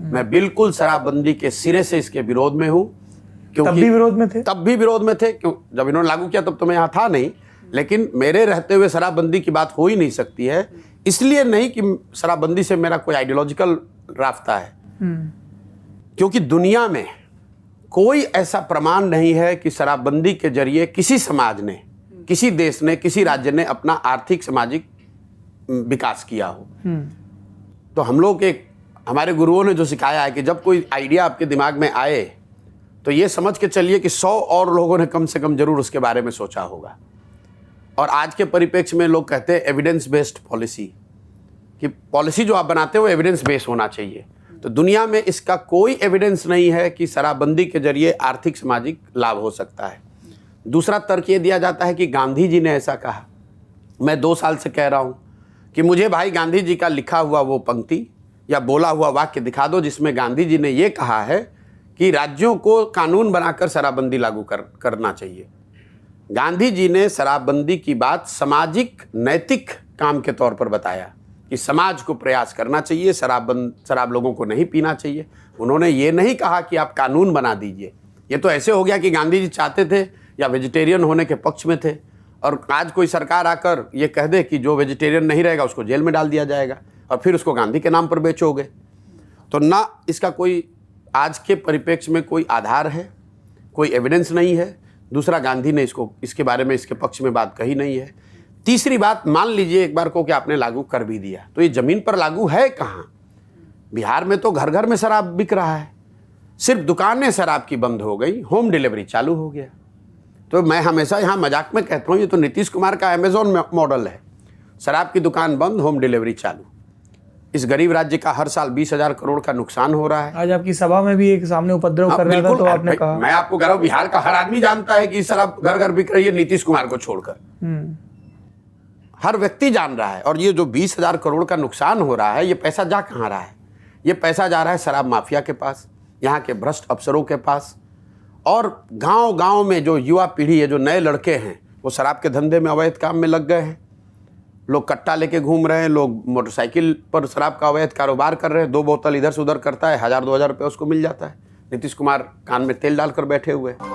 मैं बिल्कुल शराबबंदी के सिरे से इसके विरोध में हूँ। तब भी विरोध में थे? तब भी विरोध में थे, क्यों? जब इन्होंने लागू किया तब तो मैं यहाँ था नहीं, लेकिन मेरे रहते हुए शराबबंदी की बात हो ही नहीं सकती है। इसलिए नहीं कि शराबबंदी से मेरा कोई आइडियोलॉजिकल रास्ता है, क्योंकि दुनिया में कोई ऐसा प्रमाण नहीं है कि शराबबंदी के जरिए किसी समाज ने, किसी देश ने, किसी राज्य ने अपना आर्थिक सामाजिक विकास किया हो। तो हम लोग के हमारे गुरुओं ने जो सिखाया है कि जब कोई आइडिया आपके दिमाग में आए तो ये समझ के चलिए कि 100 और लोगों ने कम से कम जरूर उसके बारे में सोचा होगा। और आज के परिप्रेक्ष्य में लोग कहते हैं एविडेंस बेस्ड पॉलिसी, कि पॉलिसी जो आप बनाते हो एविडेंस बेस्ड होना चाहिए। तो दुनिया में इसका कोई एविडेंस नहीं है कि शराबबंदी के जरिए आर्थिक सामाजिक लाभ हो सकता है। दूसरा तर्क ये दिया जाता है कि गांधी जी ने ऐसा कहा। मैं 2 साल से कह रहा हूँ कि मुझे भाई गांधी जी का लिखा हुआ वो पंक्ति या बोला हुआ वाक्य दिखा दो जिसमें गांधी जी ने ये कहा है कि राज्यों को कानून बनाकर शराबबंदी लागू करना चाहिए। गांधी जी ने शराबबंदी की बात सामाजिक नैतिक काम के तौर पर बताया कि समाज को प्रयास करना चाहिए, शराब लोगों को नहीं पीना चाहिए। उन्होंने ये नहीं कहा कि आप कानून बना दीजिए। ये तो ऐसे हो गया कि गांधी जी चाहते थे या वेजिटेरियन होने के पक्ष में थे, और आज कोई सरकार आकर ये कह दे कि जो वेजिटेरियन नहीं रहेगा उसको जेल में डाल दिया जाएगा और फिर उसको गांधी के नाम पर बेचोगे। तो ना इसका कोई आज के परिप्रेक्ष्य में कोई आधार है, कोई एविडेंस नहीं है। दूसरा, गांधी ने इसके बारे में इसके पक्ष में बात कही नहीं है। तीसरी बात, मान लीजिए एक बार को कि आपने लागू कर भी दिया, तो ये ज़मीन पर लागू है कहाँ? बिहार में तो घर घर में शराब बिक रहा है, सिर्फ दुकानें शराब की बंद हो गई, होम डिलीवरी चालू हो गया। तो मैं हमेशा यहाँ मजाक में कहता हूँ ये तो नीतीश कुमार का अमेजोन मॉडल है, शराब की दुकान बंद, होम डिलीवरी चालू। इस गरीब राज्य का हर साल 20,000 करोड़ का नुकसान हो रहा है। आज आपकी सभा में भी एक सामने उपद्रव कर रहा था, तो आपने कहा। मैं आपको कह रहा हूँ बिहार का हर आदमी जानता है कि शराब घर घर बिक रही है, नीतीश कुमार को छोड़कर हर व्यक्ति जान रहा है। और ये जो 20,000 करोड़ का नुकसान हो रहा है, ये पैसा जा कहाँ रहा है? ये पैसा जा रहा है शराब माफिया के पास, यहाँ के भ्रष्ट अफसरों के पास, और गांव गांव में जो युवा पीढ़ी है, जो नए लड़के हैं, वो शराब के धंधे में अवैध काम में लग गए हैं। लोग कट्टा लेके घूम रहे हैं, लोग मोटरसाइकिल पर शराब का अवैध कारोबार कर रहे हैं। 2 बोतल इधर से उधर करता है, 1,000-2,000 रुपये उसको मिल जाता है। नीतीश कुमार कान में तेल डालकर बैठे हुए हैं।